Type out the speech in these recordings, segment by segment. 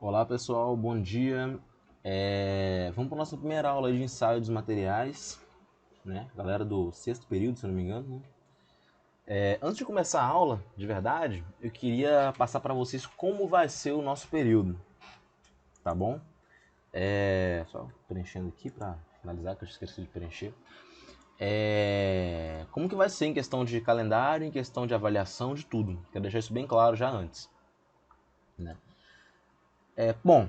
Olá pessoal, bom dia. Vamos para a nossa primeira aula de ensaio dos materiais, né? Galera do sexto período, se eu não me engano. Né? Antes de começar a aula, de verdade, eu queria passar para vocês como vai ser o nosso período, tá bom? Só preenchendo aqui para finalizar, que eu esqueci de preencher. Como que vai ser em questão de calendário, em questão de avaliação, de tudo. Quero deixar isso bem claro já antes. Né? Bom,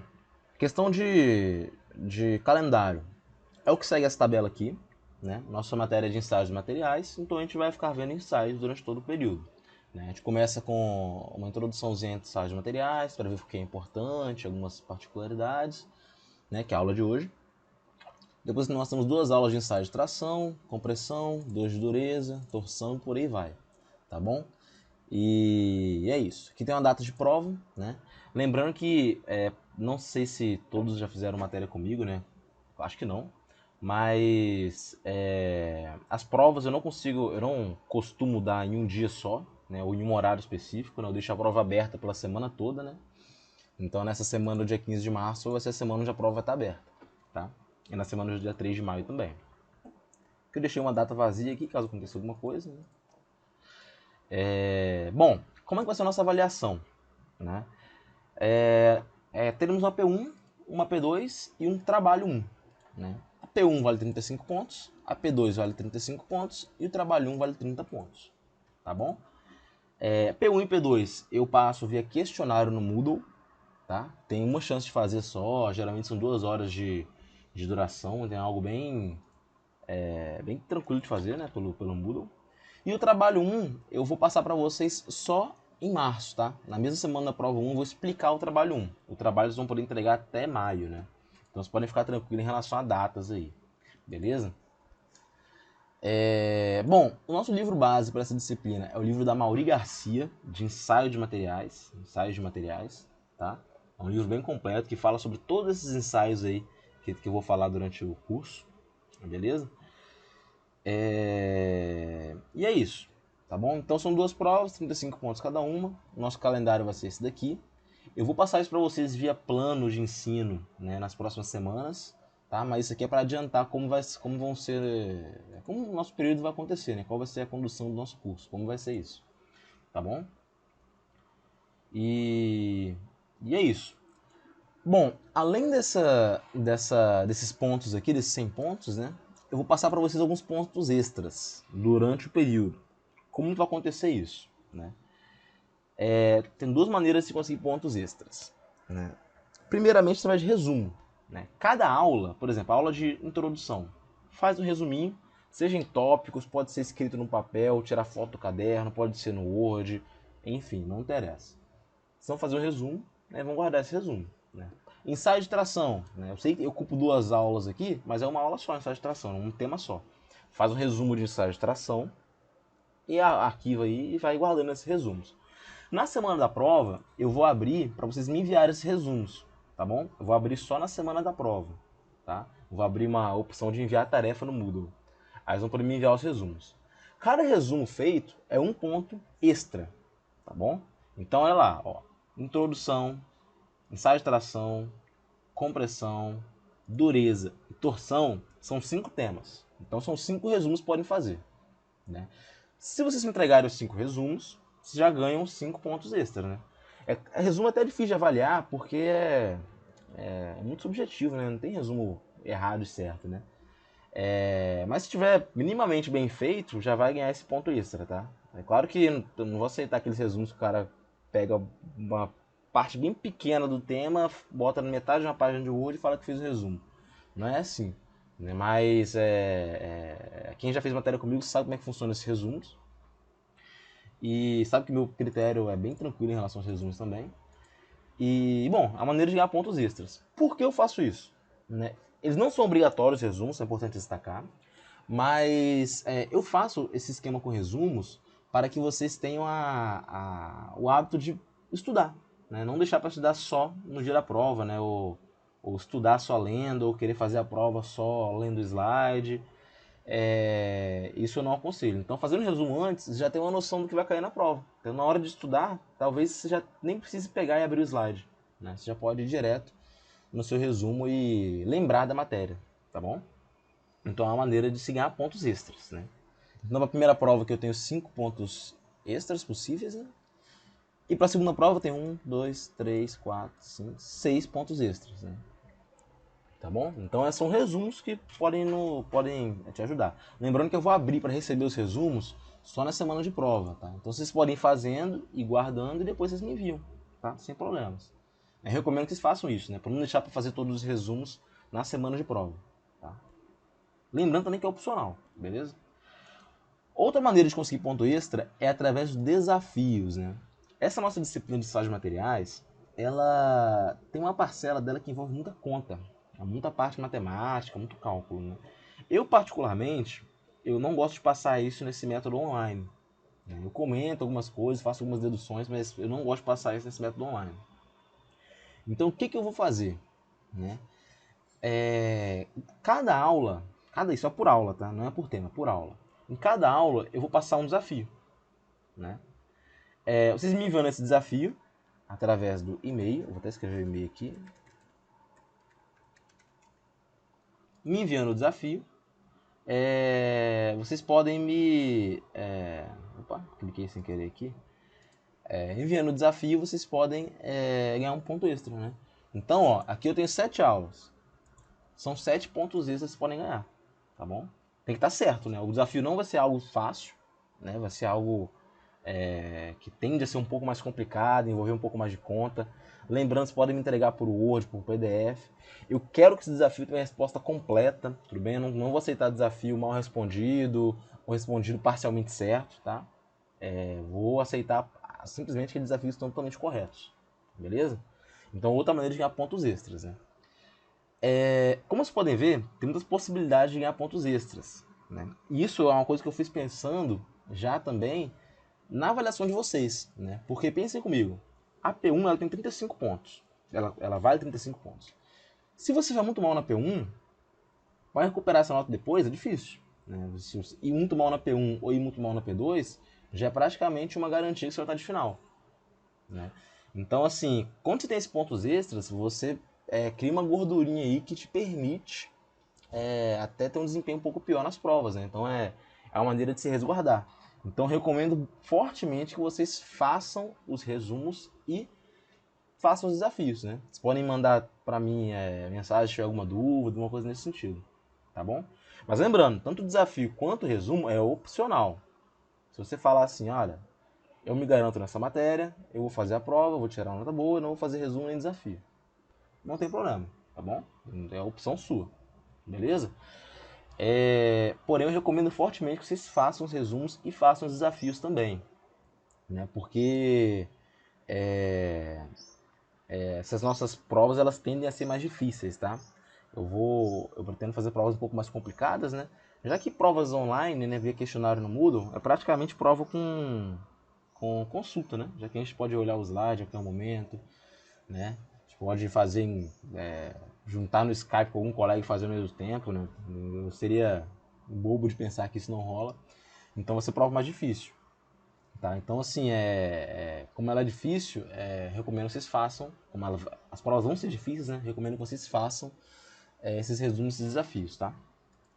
questão de calendário. É o que segue essa tabela aqui, né? Nossa matéria é de ensaios de materiais, então a gente vai ficar vendo ensaios durante todo o período. Né? A gente começa com uma introduçãozinha de ensaios de materiais, para ver o que é importante, algumas particularidades, né? Que é a aula de hoje. Depois nós temos duas aulas de ensaio de tração, compressão, dor de dureza, torção e por aí vai, tá bom? E é isso. Aqui tem uma data de prova, né? Lembrando que não sei se todos já fizeram matéria comigo, né? Acho que não. Mas as provas eu não costumo dar em um dia só, né? Ou em um horário específico, né? Eu deixo a prova aberta pela semana toda, né? Então nessa semana do dia 15 de março vai ser a semana onde a prova vai estar aberta, tá? E na semana do dia 3 de maio também. Eu deixei uma data vazia aqui, caso aconteça alguma coisa, né? Bom, como é que vai ser a nossa avaliação? Né? Teremos uma P1, uma P2 e um trabalho 1. Né? A P1 vale 35 pontos, a P2 vale 35 pontos e o trabalho 1 vale 30 pontos. Tá bom? P1 e P2 eu passo via questionário no Moodle. Tá? Tem uma chance de fazer só, geralmente são 2 horas de duração, tem algo bem tranquilo de fazer, né, pelo Moodle. E o trabalho 1 eu vou passar para vocês só em março, tá? Na mesma semana da prova 1 eu vou explicar o trabalho 1. O trabalho vocês vão poder entregar até maio, né? Então vocês podem ficar tranquilos em relação a datas aí, beleza? Bom, o nosso livro base para essa disciplina é o livro da Mauri Garcia, de ensaios de materiais, tá? É um livro bem completo que fala sobre todos esses ensaios aí que eu vou falar durante o curso, beleza? E é isso, tá bom? Então são duas provas, 35 pontos cada uma. O nosso calendário vai ser esse daqui. Eu vou passar isso para vocês via plano de ensino, né, nas próximas semanas, tá? Mas isso aqui é para adiantar como o nosso período vai acontecer, né? Qual vai ser a condução do nosso curso, como vai ser isso, tá bom? E, e é isso. Bom, além desses pontos aqui, desses 100 pontos, né? Eu vou passar para vocês alguns pontos extras durante o período. Como vai acontecer isso? Né? Tem duas maneiras de conseguir pontos extras. Né? Primeiramente, através de resumo. Né? Cada aula, por exemplo, a aula de introdução, faz um resuminho, seja em tópicos, pode ser escrito no papel, tirar foto do caderno, pode ser no Word, enfim, não interessa. Vocês vão fazer o resumo, né? Vão guardar esse resumo. Né? Ensaio de tração. Né? Eu sei que eu ocupo duas aulas aqui, mas é uma aula só, ensaio de tração, um tema só. Faz um resumo de ensaio de tração e arquiva aí e vai guardando esses resumos. Na semana da prova, eu vou abrir para vocês me enviarem esses resumos, tá bom? Eu vou abrir só na semana da prova, tá? Vou abrir uma opção de enviar tarefa no Moodle. Aí eles vão poder me enviar os resumos. Cada resumo feito é um ponto extra, tá bom? Então olha lá, ó. Introdução, ensaio de tração, compressão, dureza e torção são 5 temas. Então são 5 resumos que podem fazer. Né? Se vocês me entregarem os 5 resumos, vocês já ganham 5 pontos extras. Né? Resumo é até difícil de avaliar porque é muito subjetivo, né? Não tem resumo errado e certo. Né? Mas se tiver minimamente bem feito, já vai ganhar esse ponto extra, tá? É claro que eu não vou aceitar aqueles resumos que o cara pega uma parte bem pequena do tema, bota na metade de uma página de Word e fala que fez o resumo. Não é assim. Né? Mas quem já fez matéria comigo sabe como é que funciona esses resumos. E sabe que meu critério é bem tranquilo em relação aos resumos também. E, bom, a maneira de ganhar pontos extras. Por que eu faço isso? Né? Eles não são obrigatórios, resumos, é importante destacar. Mas eu faço esse esquema com resumos para que vocês tenham o hábito de estudar. Né? Não deixar para estudar só no dia da prova, né? Ou estudar só lendo, ou querer fazer a prova só lendo o slide. Isso eu não aconselho. Então, fazendo um resumo antes, você já tem uma noção do que vai cair na prova. Então, na hora de estudar, talvez você já nem precise pegar e abrir o slide. né? Você já pode ir direto no seu resumo e lembrar da matéria, tá bom? Então é uma maneira de se ganhar pontos extras, né? Então, para a primeira prova que eu tenho 5 pontos extras possíveis, né? E para a segunda prova tem 1, 2, 3, 4, 5, 6 pontos extras, né? Tá bom? Então são resumos que podem te ajudar. Lembrando que eu vou abrir para receber os resumos só na semana de prova, tá? Então vocês podem ir fazendo e guardando e depois vocês me enviam, tá? Sem problemas. Eu recomendo que vocês façam isso, né? Para não deixar para fazer todos os resumos na semana de prova, tá? Lembrando também que é opcional, beleza? Outra maneira de conseguir ponto extra é através de desafios, né? Essa nossa disciplina de estágios de materiais, ela tem uma parcela dela que envolve muita conta, muita parte matemática, muito cálculo, né? Eu, particularmente, eu não gosto de passar isso nesse método online, né? Eu comento algumas coisas, faço algumas deduções, mas eu não gosto de passar isso nesse método online. Então, o que eu vou fazer, né? Cada aula, isso é por aula, tá? Não é por tema, é por aula. Em cada aula eu vou passar um desafio, né? Vocês me enviam esse desafio através do e-mail. Eu vou até escrever o e-mail aqui. Me enviando o desafio. Vocês podem me... opa, cliquei sem querer aqui. Enviando o desafio, vocês podem ganhar um ponto extra, né? Então, ó, aqui eu tenho 7 aulas. São 7 pontos extras que vocês podem ganhar, tá bom? Tem que estar certo, né? O desafio não vai ser algo fácil, né? Vai ser algo que tende a ser um pouco mais complicado, envolver um pouco mais de conta. Lembrando, vocês podem me entregar por Word, por PDF. Eu quero que esse desafio tenha uma resposta completa, tudo bem? Eu não vou aceitar desafio mal respondido ou respondido parcialmente certo, tá? Vou aceitar simplesmente que desafios estão totalmente corretos, beleza? Então, outra maneira de ganhar pontos extras, né? Como vocês podem ver, tem muitas possibilidades de ganhar pontos extras, né? E isso é uma coisa que eu fiz pensando já também na avaliação de vocês, né? Porque pensem comigo, a P1 ela tem 35 pontos, ela vale 35 pontos. Se você vai muito mal na P1, vai recuperar essa nota depois é difícil, né? Se ir muito mal na P1 ou ir muito mal na P2, já é praticamente uma garantia que você vai estar de final, né? Então, assim, quando você tem esses pontos extras, você cria uma gordurinha aí que te permite até ter um desempenho um pouco pior nas provas, né? Então é uma maneira de se resguardar. Então recomendo fortemente que vocês façam os resumos e façam os desafios, né? Vocês podem mandar para mim mensagem se tiver alguma dúvida, alguma coisa nesse sentido, tá bom? Mas lembrando, tanto o desafio quanto o resumo é opcional. Se você falar assim, olha, eu me garanto nessa matéria, eu vou fazer a prova, vou tirar uma nota boa, eu não vou fazer resumo nem desafio. Não tem problema, tá bom? É a opção sua, beleza? Porém, eu recomendo fortemente que vocês façam os resumos e façam os desafios também, né? Porque essas nossas provas elas tendem a ser mais difíceis, tá? Eu pretendo fazer provas um pouco mais complicadas, né? Já que provas online, né, via questionário no Moodle, é praticamente prova com consulta, né? Já que a gente pode olhar o slide a qualquer momento, né? A gente pode fazer juntar no Skype com algum colega e fazer ao mesmo tempo, né? Eu seria bobo de pensar que isso não rola. Então vai ser prova mais difícil. Tá? Então, assim, como ela é difícil, recomendo que vocês façam. As provas vão ser difíceis, né? Recomendo que vocês façam esses resumos, esses desafios, tá?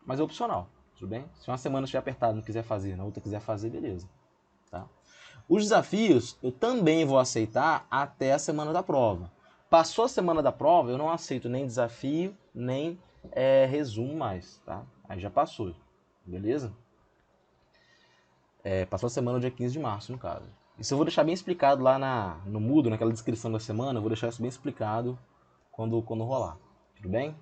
Mas é opcional, tudo bem? Se uma semana estiver apertada e não quiser fazer, na outra quiser fazer, beleza. Tá? Os desafios eu também vou aceitar até a semana da prova. Passou a semana da prova, eu não aceito nem desafio, nem resumo mais, tá? Aí já passou, beleza? Passou a semana, dia 15 de março, no caso. Isso eu vou deixar bem explicado lá no Moodle, naquela descrição da semana, eu vou deixar isso bem explicado quando rolar, tudo bem?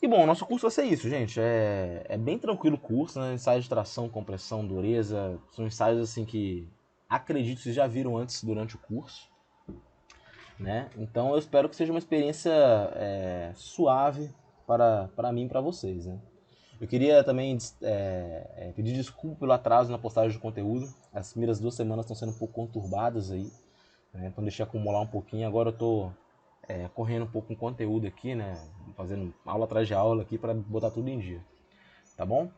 E bom, o nosso curso vai ser isso, gente. É bem tranquilo o curso, né? Ensaios de tração, compressão, dureza. São ensaios assim que acredito que vocês já viram antes durante o curso, né? Então eu espero que seja uma experiência suave para mim e para vocês, né? Eu queria também pedir desculpa pelo atraso na postagem de conteúdo. As primeiras 2 semanas estão sendo um pouco conturbadas aí, né? Então deixei acumular um pouquinho. Agora eu tô correndo um pouco com conteúdo aqui, né? Fazendo aula atrás de aula aqui para botar tudo em dia, tá bom?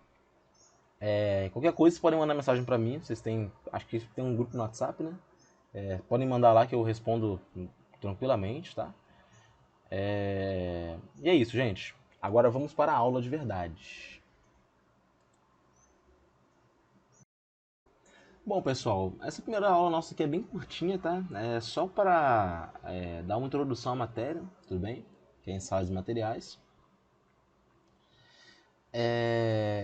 Qualquer coisa vocês podem mandar mensagem para mim. Vocês têm, acho que tem um grupo no WhatsApp, né? Podem mandar lá que eu respondo tranquilamente, tá? E é isso, gente. Agora vamos para a aula de verdade. Bom, pessoal, essa primeira aula nossa aqui é bem curtinha, tá? É só para dar uma introdução à matéria, tudo bem? Que é ensaios de materiais.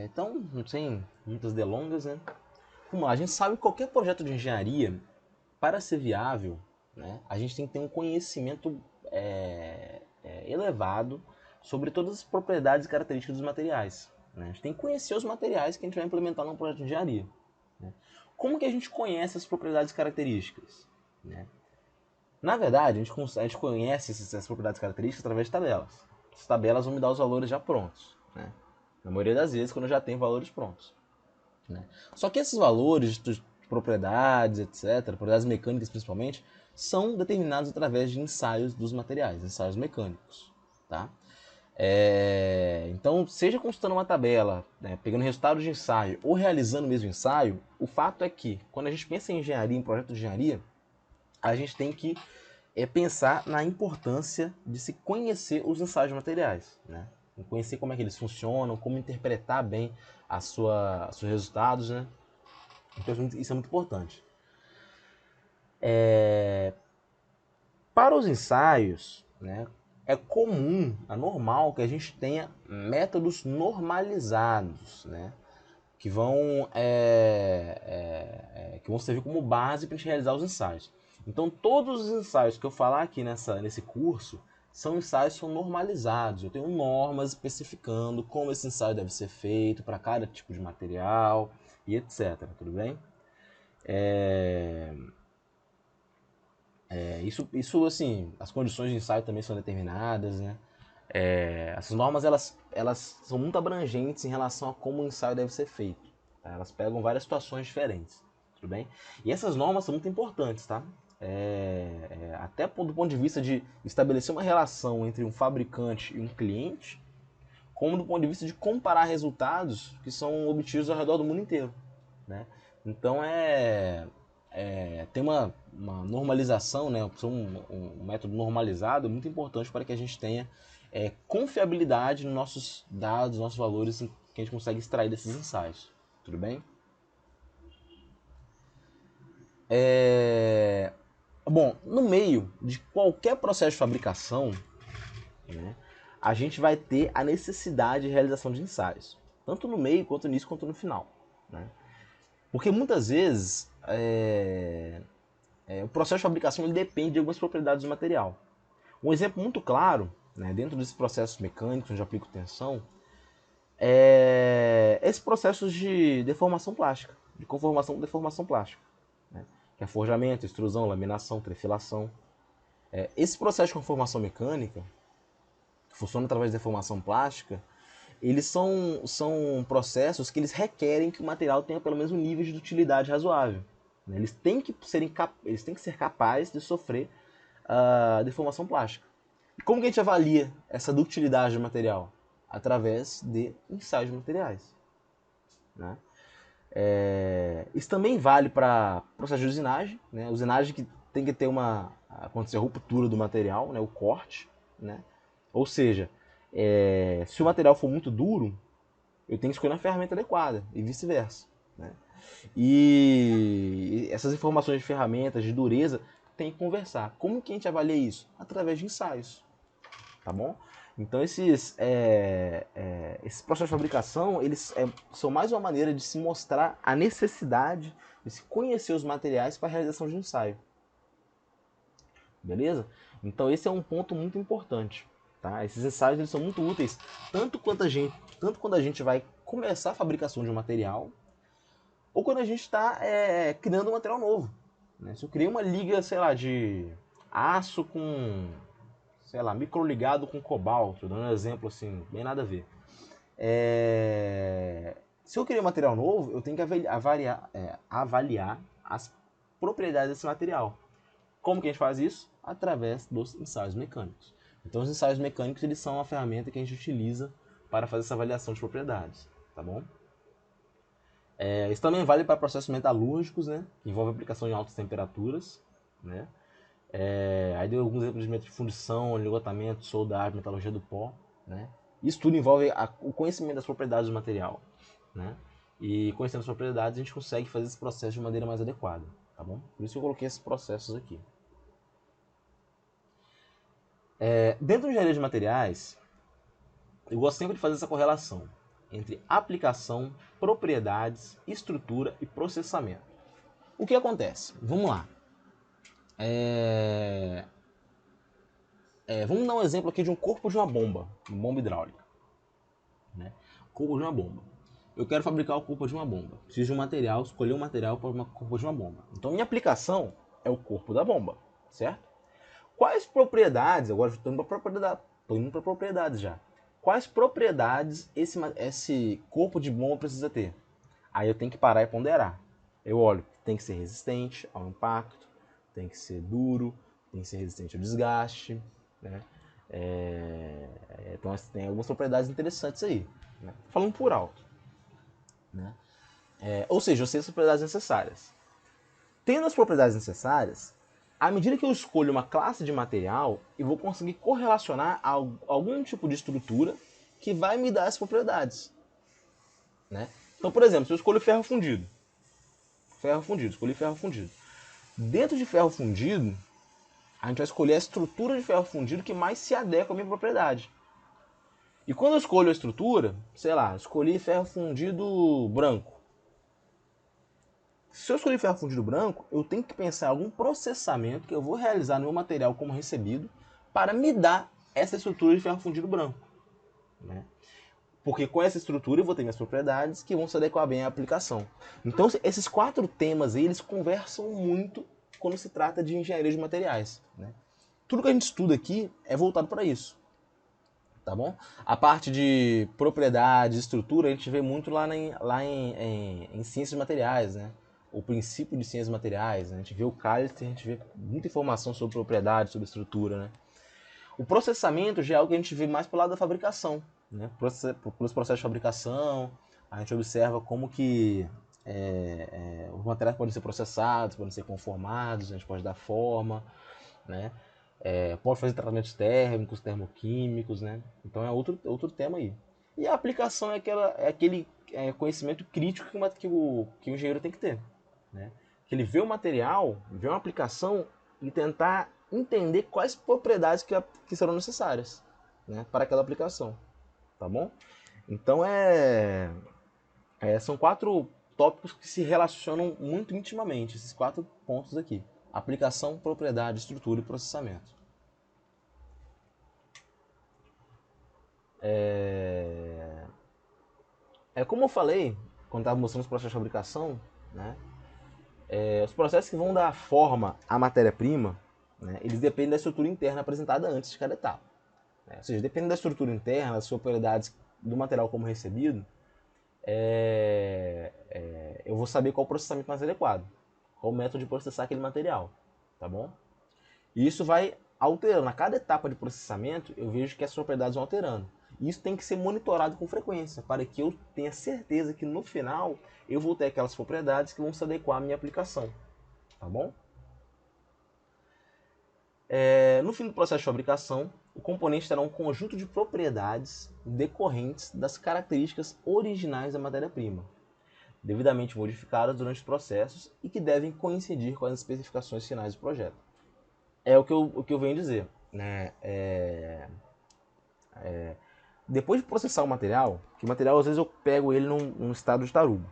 Então, sem muitas delongas, né? Vamos lá, a gente sabe que qualquer projeto de engenharia, para ser viável, né, a gente tem que ter um conhecimento elevado sobre todas as propriedades e características dos materiais. Né? A gente tem que conhecer os materiais que a gente vai implementar num projeto de engenharia. Né? Como que a gente conhece as propriedades e características? Né? Na verdade, a gente conhece essas propriedades e características através de tabelas. As tabelas vão me dar os valores já prontos. Né? Na maioria das vezes, quando eu já tenho valores prontos. Né? Só que esses valores de propriedades, etc., propriedades mecânicas principalmente, são determinados através de ensaios dos materiais, ensaios mecânicos. Tá? Então, seja consultando uma tabela, né, pegando resultados de ensaio ou realizando o mesmo ensaio, o fato é que, quando a gente pensa em engenharia, em projeto de engenharia, a gente tem que pensar na importância de se conhecer os ensaios de materiais. Né? Conhecer como é que eles funcionam, como interpretar bem os seus resultados. Né? Então, isso é muito importante. Para os ensaios, né, é comum, é normal que a gente tenha métodos normalizados, né, que vão servir como base para a gente realizar os ensaios. Então, todos os ensaios que eu falar aqui nesse curso são ensaios que são normalizados. Eu tenho normas especificando como esse ensaio deve ser feito para cada tipo de material e etc. Tudo bem? Isso assim, as condições de ensaio também são determinadas, né? Essas normas elas são muito abrangentes em relação a como o ensaio deve ser feito. Tá? Elas pegam várias situações diferentes, tudo bem? E essas normas são muito importantes, tá? Até do ponto de vista de estabelecer uma relação entre um fabricante e um cliente, como do ponto de vista de comparar resultados que são obtidos ao redor do mundo inteiro, né? Então tem uma normalização, né? Um método normalizado muito importante para que a gente tenha confiabilidade nos nossos dados, nossos valores que a gente consegue extrair desses ensaios. Tudo bem? Bom, no meio de qualquer processo de fabricação, né, a gente vai ter a necessidade de realização de ensaios, tanto no meio, quanto no início, quanto no final. Né? Porque muitas vezes o processo de fabricação ele depende de algumas propriedades do material. Um exemplo muito claro, né, dentro desses processos mecânicos, onde eu aplico tensão, é esse processo de deformação plástica, de conformação e deformação plástica. Né, que é forjamento, extrusão, laminação, trefilação. Esse processo de conformação mecânica, que funciona através de deformação plástica, eles são processos que eles requerem que o material tenha pelo menos um nível de dutilidade razoável. Né? Eles têm que ser capazes de sofrer a deformação plástica. E como que a gente avalia essa ductilidade do material? Através de ensaios de materiais. Né? Isso também vale para processo de usinagem. Né? Usinagem que tem que ter acontecer a ruptura do material, né? O corte. Né? Ou seja, se o material for muito duro, eu tenho que escolher uma ferramenta adequada e vice-versa. Né? E essas informações de ferramentas, de dureza, tem que conversar. Como que a gente avalia isso? Através de ensaios. Tá bom? Então esses processos de fabricação, eles são mais uma maneira de se mostrar a necessidade de se conhecer os materiais para a realização de um ensaio. Beleza? Então esse é um ponto muito importante. Tá? Esses ensaios eles são muito úteis, tanto quando a gente vai começar a fabricação de um material, ou quando a gente está criando um material novo. Né? Se eu criei uma liga, sei lá, de aço com, sei lá, microligado com cobalto, dando um exemplo assim, bem nada a ver. Se eu criei um material novo, eu tenho que avaliar as propriedades desse material. Como que a gente faz isso? Através dos ensaios mecânicos. Então os ensaios mecânicos eles são a ferramenta que a gente utiliza para fazer essa avaliação de propriedades. Tá bom? Isso também vale para processos metalúrgicos, né? Que envolve a aplicação em altas temperaturas. Né? Aí deu alguns exemplos de método de fundição, ligotamento, soldagem, metalurgia do pó, né? Isso tudo envolve o conhecimento das propriedades do material, né? E conhecendo as propriedades, a gente consegue fazer esse processo de maneira mais adequada, tá bom? Por isso que eu coloquei esses processos aqui. Dentro da engenharia de materiais, eu gosto sempre de fazer essa correlação entre aplicação, propriedades, estrutura e processamento. O que acontece? Vamos lá. Vamos dar um exemplo aqui de um corpo de uma bomba hidráulica. Né? Corpo de uma bomba. Eu quero fabricar o corpo de uma bomba. Preciso de um material, escolher um material para o corpo de uma bomba. Então, minha aplicação é o corpo da bomba, certo? Quais propriedades, agora estou indo para propriedades já. Quais propriedades esse corpo de bomba precisa ter? Aí eu tenho que parar e ponderar. Eu olho, tem que ser resistente ao impacto, tem que ser duro, tem que ser resistente ao desgaste, né? Então tem algumas propriedades interessantes aí, né? Falando por alto, né? Ou seja, eu sei as propriedades necessárias. Tendo as propriedades necessárias, à medida que eu escolho uma classe de material, eu vou conseguir correlacionar algum tipo de estrutura que vai me dar as propriedades, né? Então, por exemplo, se eu escolho ferro fundido, escolhi ferro fundido. Dentro de ferro fundido, a gente vai escolher a estrutura de ferro fundido que mais se adequa à minha propriedade. E quando eu escolho a estrutura, sei lá, escolhi ferro fundido branco. Se eu escolher ferro fundido branco, eu tenho que pensar em algum processamento que eu vou realizar no meu material como recebido para me dar essa estrutura de ferro fundido branco, né? Porque com essa estrutura eu vou ter minhas propriedades que vão se adequar bem à aplicação. Então esses 4 temas aí, eles conversam muito quando se trata de engenharia de materiais, né? Tudo que a gente estuda aqui é voltado para isso, tá bom? A parte de propriedade, estrutura, a gente vê muito lá em ciências de materiais, né? O princípio de ciências materiais, né? A gente vê o cálice, a gente vê muita informação sobre propriedade, sobre estrutura, né? O processamento já é algo que a gente vê mais pelo lado da fabricação, né? Pelos processos de fabricação, a gente observa como que os materiais podem ser processados, podem ser conformados, a gente pode dar forma, né? Pode fazer tratamentos térmicos, termoquímicos, né? Então é outro tema aí. E a aplicação é aquele conhecimento crítico que o engenheiro tem que ter, né? Que ele vê o material, vê uma aplicação e tentar entender quais propriedades que serão necessárias, né, para aquela aplicação, tá bom? Então são 4 tópicos que se relacionam muito intimamente, esses 4 pontos aqui: aplicação, propriedade, estrutura e processamento. Como eu falei quando estava mostrando os processos de fabricação, né, os processos que vão dar forma à matéria-prima, né, eles dependem da estrutura interna apresentada antes de cada etapa. Ou seja, dependendo da estrutura interna, das propriedades do material como recebido, eu vou saber qual o processamento mais adequado, qual o método de processar aquele material, tá bom? E isso vai alterando. A cada etapa de processamento, eu vejo que as propriedades vão alterando. E isso tem que ser monitorado com frequência, para que eu tenha certeza que no final eu vou ter aquelas propriedades que vão se adequar à minha aplicação, tá bom? No fim do processo de fabricação, o componente terá um conjunto de propriedades decorrentes das características originais da matéria-prima, devidamente modificadas durante os processos e que devem coincidir com as especificações finais do projeto. É o que eu venho dizer, né? Depois de processar o material, que o material às vezes eu pego ele num estado de tarugo,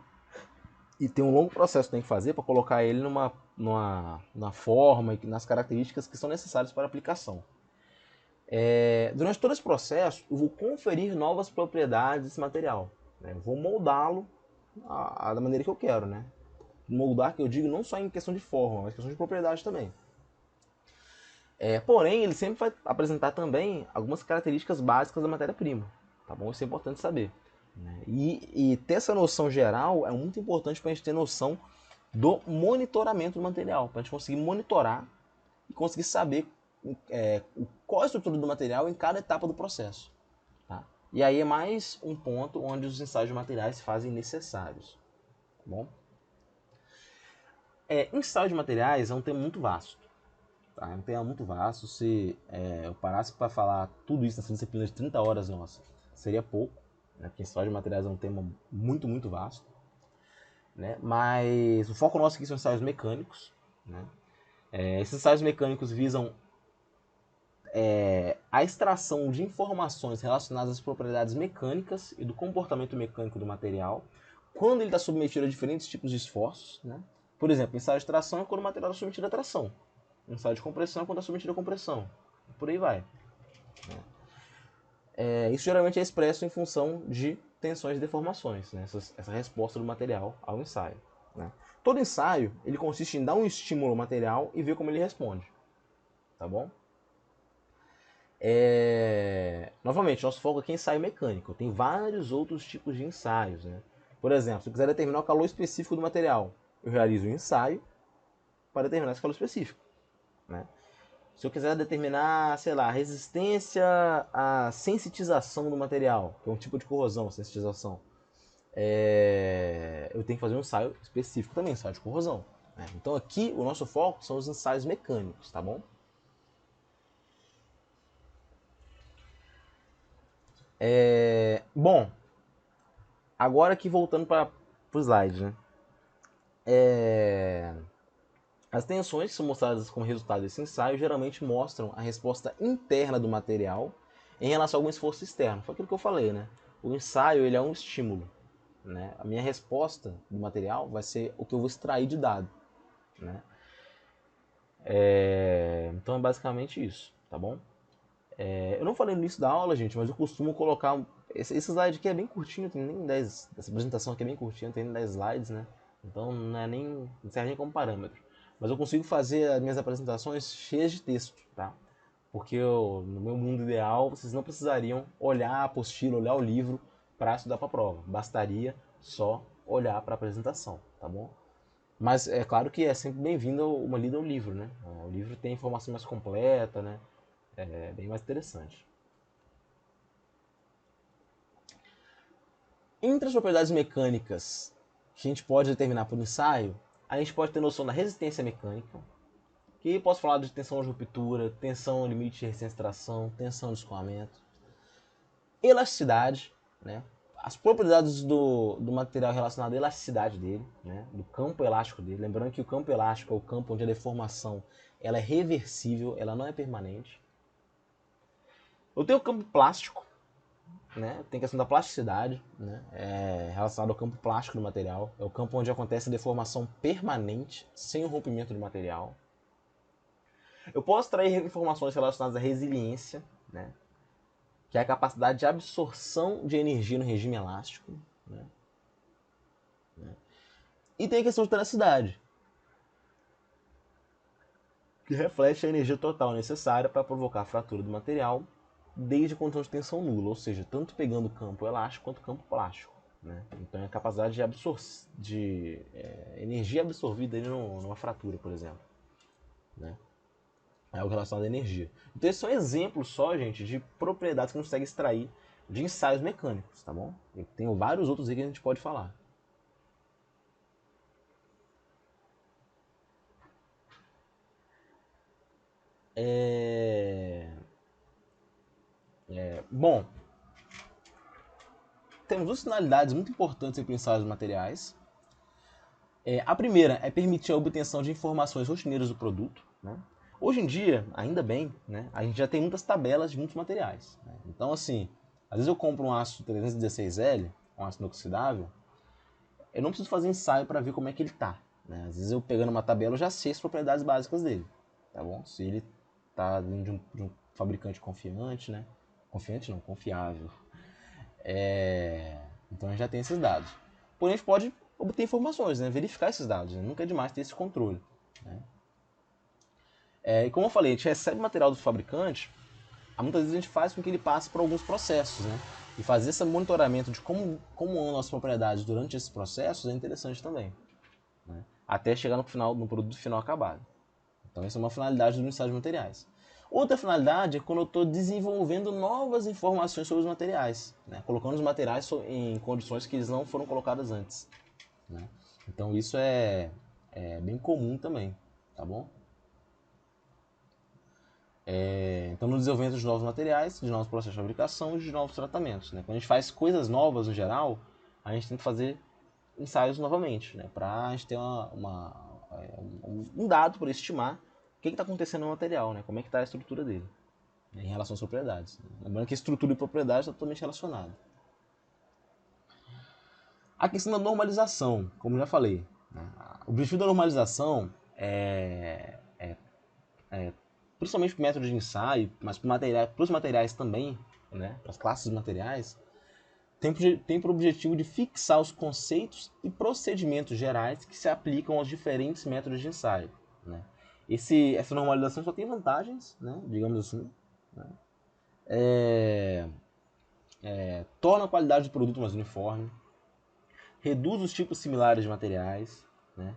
e tem um longo processo que tem que fazer para colocar ele numa forma e nas características que são necessárias para a aplicação. Durante todo esse processo, eu vou conferir novas propriedades desse material, né? Vou moldá-lo da maneira que eu quero, né? Moldar, que eu digo, não só em questão de forma, mas em questão de propriedade também. Porém, ele sempre vai apresentar também algumas características básicas da matéria-prima, tá bom? Isso é importante saber, né? E ter essa noção geral é muito importante para a gente ter noção do monitoramento do material, para a gente conseguir monitorar e conseguir saber qual a estrutura do material em cada etapa do processo. Tá? E aí é mais um ponto onde os ensaios de materiais se fazem necessários. Tá bom? Ensaio de materiais é um tema muito vasto. Tá? É um tema muito vasto. Se eu parasse para falar tudo isso nessa disciplina de 30 horas, nossa, seria pouco, né? Porque história de materiais é um tema muito, muito vasto. Né? Mas o foco nosso aqui são ensaios mecânicos. Né? Esses ensaios mecânicos visam a extração de informações relacionadas às propriedades mecânicas e do comportamento mecânico do material, quando ele está submetido a diferentes tipos de esforços. Né? Por exemplo, ensaio de tração é quando o material está submetido a tração. Ensaio de compressão é quando está submetido a compressão. Por aí vai. Isso geralmente é expresso em função de tensões e deformações, né? essa resposta do material ao ensaio. Né? Todo ensaio ele consiste em dar um estímulo ao material e ver como ele responde. Tá bom? Novamente, nosso foco aqui é ensaio mecânico. Tem vários outros tipos de ensaios. Né? Por exemplo, se eu quiser determinar o calor específico do material, eu realizo um ensaio para determinar esse calor específico. Né? Se eu quiser determinar, sei lá, a resistência à sensitização do material, que é um tipo de corrosão, sensitização, eu tenho que fazer um ensaio específico também, ensaio de corrosão. Né? Então aqui o nosso foco são os ensaios mecânicos, tá bom? Bom, agora aqui voltando para o slide, né? As tensões que são mostradas como resultado desse ensaio geralmente mostram a resposta interna do material em relação a algum esforço externo. Foi aquilo que eu falei, né? O ensaio ele é um estímulo. Né? A minha resposta do material vai ser o que eu vou extrair de dado. Né? Então é basicamente isso, tá bom? Eu não falei no início da aula, gente, mas eu costumo colocar... Esse slide aqui é bem curtinho, tem nem 10... Essa apresentação aqui é bem curtinha, tem nem 10 slides, né? Então não serve nem como parâmetro. Mas eu consigo fazer as minhas apresentações cheias de texto, tá? Porque no meu mundo ideal, vocês não precisariam olhar a apostila, olhar o livro para estudar para a prova. Bastaria só olhar para a apresentação, tá bom? Mas é claro que é sempre bem-vindo uma lida ao livro, né? O livro tem informação mais completa, né? É bem mais interessante. Entre as propriedades mecânicas que a gente pode determinar por ensaio, a gente pode ter noção da resistência mecânica, que posso falar de tensão de ruptura, tensão limite de resistência de tração, tensão de escoamento, elasticidade, né? As propriedades do material relacionado à elasticidade dele, né? Do campo elástico dele. Lembrando que o campo elástico é o campo onde a deformação ela é reversível, ela não é permanente. Eu tenho o campo plástico, né? Tem a questão da plasticidade, né? Relacionado ao campo plástico do material. É o campo onde acontece a deformação permanente, sem o rompimento do material. Eu posso trazer informações relacionadas à resiliência, né? Que é a capacidade de absorção de energia no regime elástico. Né? E tem a questão de tenacidade, que reflete a energia total necessária para provocar a fratura do material desde condição de tensão nula, ou seja, tanto pegando o campo elástico quanto o campo plástico. Né? Então é a capacidade de energia absorvida numa fratura, por exemplo. Né? É algo relacionado à energia. Então esses são exemplos só, gente, de propriedades que a gente consegue extrair de ensaios mecânicos, tá bom? E tem vários outros aí que a gente pode falar. Bom, temos duas finalidades muito importantes em pensar os materiais. A primeira é permitir a obtenção de informações rotineiras do produto. Né? Hoje em dia, ainda bem, né, a gente já tem muitas tabelas de muitos materiais. Né? Então, assim, às vezes eu compro um aço 316L, um aço inoxidável, eu não preciso fazer ensaio para ver como é que ele está. Né? Às vezes eu pegando uma tabela eu já sei as propriedades básicas dele. Tá bom? Se ele está vindo de um fabricante confiante, né? Confiante não, confiável. Então a gente já tem esses dados. Porém, a gente pode obter informações, né? Verificar esses dados. Né? Nunca é demais ter esse controle. Né? E como eu falei, a gente recebe material do fabricante, muitas vezes a gente faz com que ele passe por alguns processos. Né? E fazer esse monitoramento de como andam as propriedades durante esses processos é interessante também. Né? Até chegar no produto final acabado. Então essa é uma finalidade do ensaio de materiais. Outra finalidade é quando eu estou desenvolvendo novas informações sobre os materiais, né? Colocando os materiais em condições que eles não foram colocadas antes. Né? Então isso é bem comum também, tá bom? Então, no desenvolvimento de novos materiais, de novos processos de fabricação e de novos tratamentos, né? Quando a gente faz coisas novas no geral, a gente tem que fazer ensaios novamente, né? Para a gente ter um dado para estimar o que está acontecendo no material, né? Como é que está a estrutura dele, né? Em relação às propriedades. Lembrando que estrutura e propriedade estão totalmente relacionados. A questão da normalização, como eu já falei, né? O objetivo da normalização principalmente para o método de ensaio, mas para os materiais também, né? Para as classes de materiais, tem por objetivo de fixar os conceitos e procedimentos gerais que se aplicam aos diferentes métodos de ensaio, né? Essa normalização só tem vantagens, né? Digamos assim, né? Torna a qualidade do produto mais uniforme, reduz os tipos similares de materiais, né?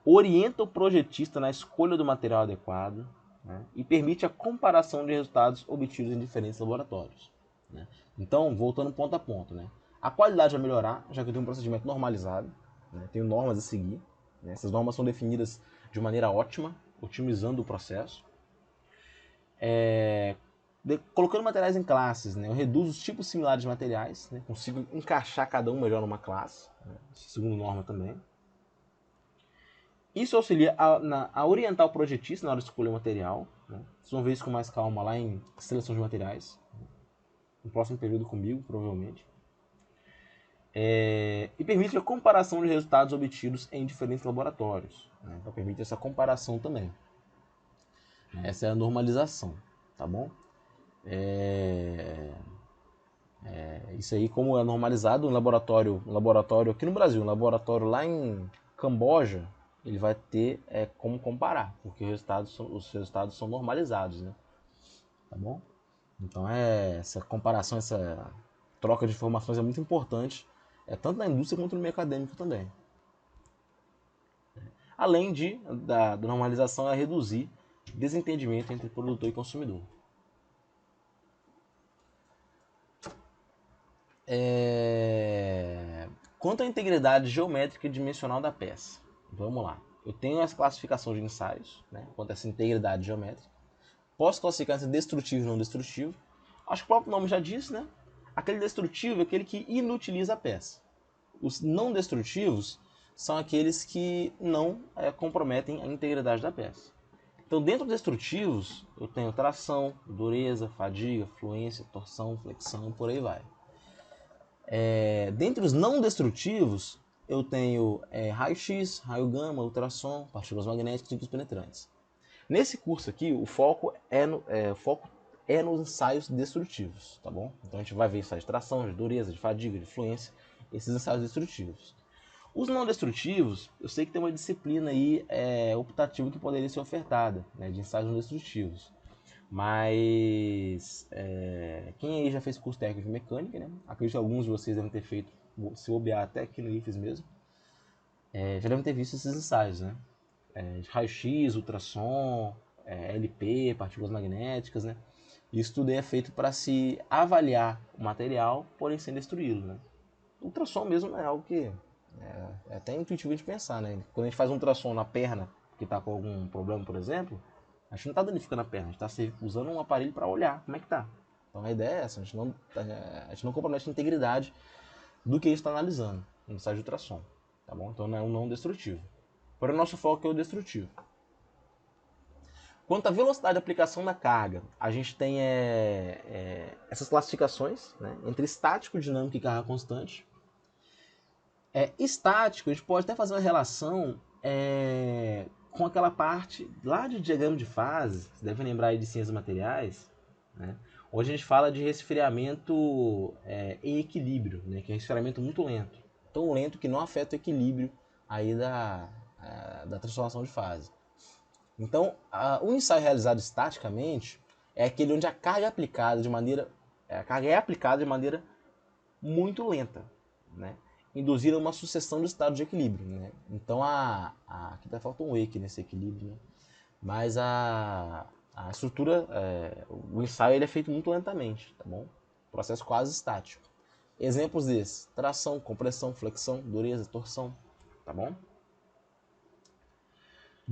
Orienta o projetista na escolha do material adequado, né? E permite a comparação de resultados obtidos em diferentes laboratórios, né? Então, voltando ponto a ponto, né? A qualidade vai melhorar, já que eu tenho um procedimento normalizado, né? Tenho normas a seguir, né? Essas normas são definidas de maneira ótima, otimizando o processo. Colocando materiais em classes, né? Eu reduzo os tipos similares de materiais, né? Consigo encaixar cada um melhor numa classe, né? Segundo norma também. Isso auxilia a orientar o projetista na hora de escolher o material, né? Vocês vão ver isso com mais calma lá em seleção de materiais, no próximo período comigo, provavelmente. E permite a comparação de resultados obtidos em diferentes laboratórios, né? Então permite essa comparação também. Essa é a normalização, tá bom? Isso aí, como é normalizado, um laboratório aqui no Brasil, um laboratório lá em Camboja, ele vai ter como comparar, porque os resultados são normalizados, né? Tá bom? Então essa comparação, essa troca de informações é muito importante, tanto na indústria quanto no meio acadêmico também. Além da normalização é reduzir desentendimento entre produtor e consumidor. Quanto à integridade geométrica e dimensional da peça, vamos lá. Eu tenho essa classificação de ensaios, né, quanto a essa integridade geométrica. Posso classificar entre destrutivo e não destrutivo. Acho que o próprio nome já disse, né? Aquele destrutivo é aquele que inutiliza a peça. Os não destrutivos são aqueles que não comprometem a integridade da peça. Então, dentro dos destrutivos, eu tenho tração, dureza, fadiga, fluência, torção, flexão, por aí vai. Dentre os não destrutivos, eu tenho raio-x, raio-gama, ultrassom, partículas magnéticas e tipos penetrantes. Nesse curso aqui, o foco é nos ensaios destrutivos, tá bom? Então a gente vai ver ensaios de tração, de dureza, de fadiga, de fluência, esses ensaios destrutivos. Os não destrutivos, eu sei que tem uma disciplina aí optativa que poderia ser ofertada, né, de ensaios não destrutivos. Mas quem aí já fez curso técnico de mecânica, né? Acredito que alguns de vocês devem ter feito, se bobear até aqui no IFES mesmo, já devem ter visto esses ensaios, né? De raio-x, ultrassom, LP, partículas magnéticas, né? Isso tudo é feito para se avaliar o material, porém sem destruí-lo, né? O ultrassom mesmo é algo que é até intuitivo de pensar, né? Quando a gente faz um ultrassom na perna que está com algum problema, por exemplo, a gente não está danificando a perna, a gente está usando um aparelho para olhar como é que está. Então a ideia é essa, a gente não compromete a integridade do que a gente está analisando no ensaio de ultrassom, tá bom? Então não é um não destrutivo. Porém, o nosso foco é o destrutivo. Quanto à velocidade de aplicação da carga, a gente tem essas classificações, né, entre estático, dinâmico e carga constante. Estático, a gente pode até fazer uma relação com aquela parte lá de diagrama de fase, você deve lembrar aí de ciências materiais, né? Hoje a gente fala de resfriamento em equilíbrio, né? Que é um resfriamento muito lento. Tão lento que não afeta o equilíbrio aí da transformação de fase. Então, o ensaio realizado estaticamente é aquele onde a carga é aplicada de maneira muito lenta, né? Induzir uma sucessão de estados de equilíbrio, né? Então aqui tá falta um E aqui nesse equilíbrio, né? Mas a estrutura, o ensaio ele é feito muito lentamente, tá bom? Processo quase estático. Exemplos desses: tração, compressão, flexão, dureza, torção, tá bom?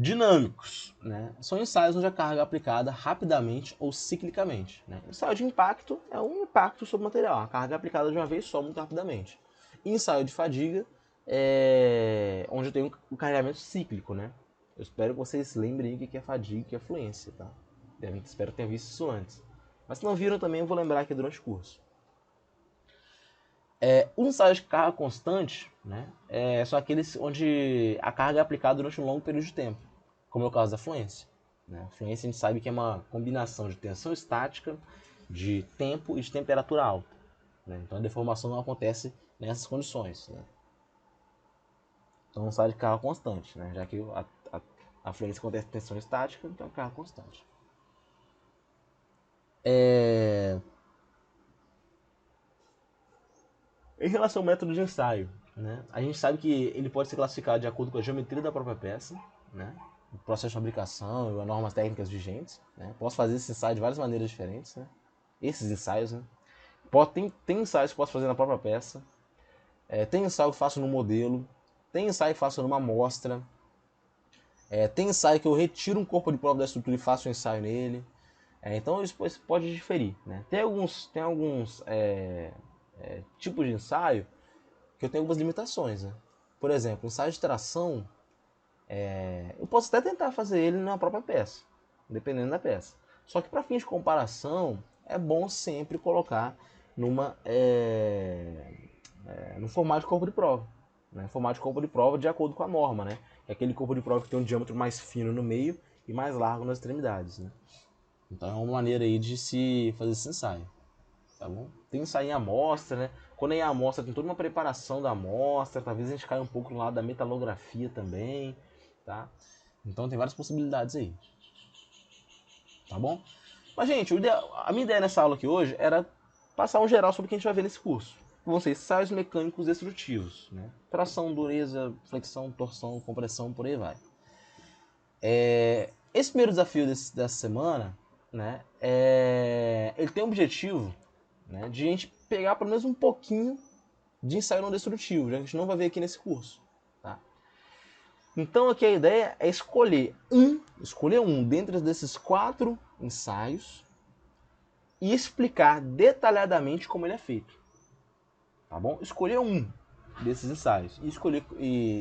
Dinâmicos, né? São ensaios onde a carga é aplicada rapidamente ou ciclicamente, né? Ensaio de impacto é um impacto sobre o material, a carga é aplicada de uma vez só, muito rapidamente. E ensaio de fadiga é onde eu tenho um carregamento cíclico, né? Eu espero que vocês lembrem o que é fadiga e o que é fluência, tá? Espero que tenham visto isso antes. Mas se não viram também, eu vou lembrar aqui durante o curso. Os ensaios de carga constante, né, são aqueles onde a carga é aplicada durante um longo período de tempo, como é o caso da fluência. Né? A fluência a gente sabe que é uma combinação de tensão estática, de tempo e de temperatura alta. Né? Então a deformação não acontece nessas condições. Né? Então um ensaio de carga constante, né? Já que a fluência acontece em tensão estática, então é carga constante. Em relação ao método de ensaio, né, a gente sabe que ele pode ser classificado de acordo com a geometria da própria peça, né, o processo de fabricação e as normas técnicas vigentes. Né. Posso fazer esse ensaio de várias maneiras diferentes. Né, esses ensaios. Né. Tem ensaios que posso fazer na própria peça. Tem ensaio que faço no modelo. Tem ensaio que faço numa amostra. Tem ensaio que eu retiro um corpo de prova da estrutura e faço um ensaio nele. Então isso pode diferir. Né. Tem alguns tipos de ensaio que eu tenho algumas limitações. Né? Por exemplo, ensaio de tração, eu posso até tentar fazer ele na própria peça, dependendo da peça. Só que para fins de comparação, é bom sempre colocar no formato de corpo de prova. Né? Formato de corpo de prova de acordo com a norma. Né? É aquele corpo de prova que tem um diâmetro mais fino no meio e mais largo nas extremidades. Né? Então é uma maneira aí de se fazer esse ensaio. Tá bom? Tem ensaio em amostra, né? Quando é em amostra tem toda uma preparação da amostra, talvez a gente caia um pouco no lado da metalografia também, tá? Então tem várias possibilidades aí, tá bom? Mas gente, a minha ideia nessa aula aqui hoje era passar um geral sobre o que a gente vai ver nesse curso. Vão ser ensaios mecânicos destrutivos, né? Tração, dureza, flexão, torção, compressão, por aí vai. Esse primeiro desafio dessa semana, né? Ele tem o objetivo, né, de a gente pegar pelo menos um pouquinho de ensaio não destrutivo, já que a gente não vai ver aqui nesse curso. Tá? Então aqui a ideia é escolher um dentro desses 4 ensaios e explicar detalhadamente como ele é feito. Tá bom? Escolher um desses ensaios e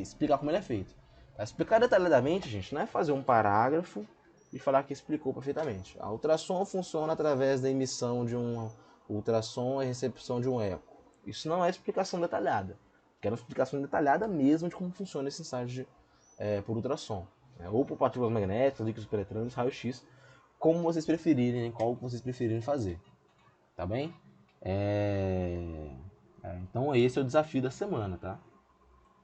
explicar como ele é feito. Pra explicar detalhadamente, gente, não é fazer um parágrafo e falar que explicou perfeitamente. A ultrassom funciona através da emissão de um ultrassom e recepção de um eco. Isso não é explicação detalhada. Quero uma explicação detalhada mesmo de como funciona esse ensaio por ultrassom. Né? Ou por partículas magnéticas, líquidos penetrando, raio-x, como vocês preferirem, qual vocês preferirem fazer. Tá bem? Então esse é o desafio da semana, tá?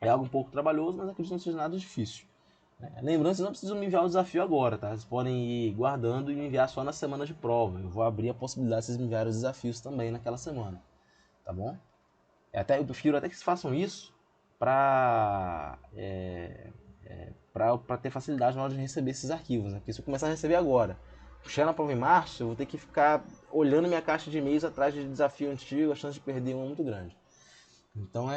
É algo um pouco trabalhoso, mas acredito que não seja nada difícil. Lembrando, vocês não precisam me enviar o desafio agora, tá? Vocês podem ir guardando e me enviar só na semana de prova. Eu vou abrir a possibilidade de vocês me enviarem os desafios também naquela semana, tá bom? Eu prefiro até que vocês façam isso para ter facilidade na hora de receber esses arquivos, né? Porque se eu começar a receber agora, chegar na prova em março, eu vou ter que ficar olhando minha caixa de e-mails atrás de desafio antigo, a chance de perder um é muito grande. Então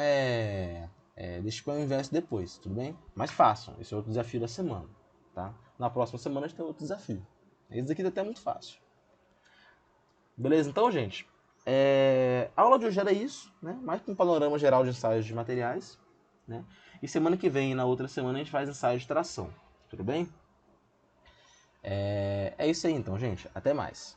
deixa que eu investe depois, tudo bem? Mas façam, esse é outro desafio da semana, tá? Na próxima semana a gente tem outro desafio. Esse daqui até é muito fácil. Beleza? Então, gente, a aula de hoje era isso, né? Mais com um panorama geral de ensaios de materiais, né? E semana que vem, na outra semana, a gente faz ensaio de tração, tudo bem? É isso aí então, gente. Até mais.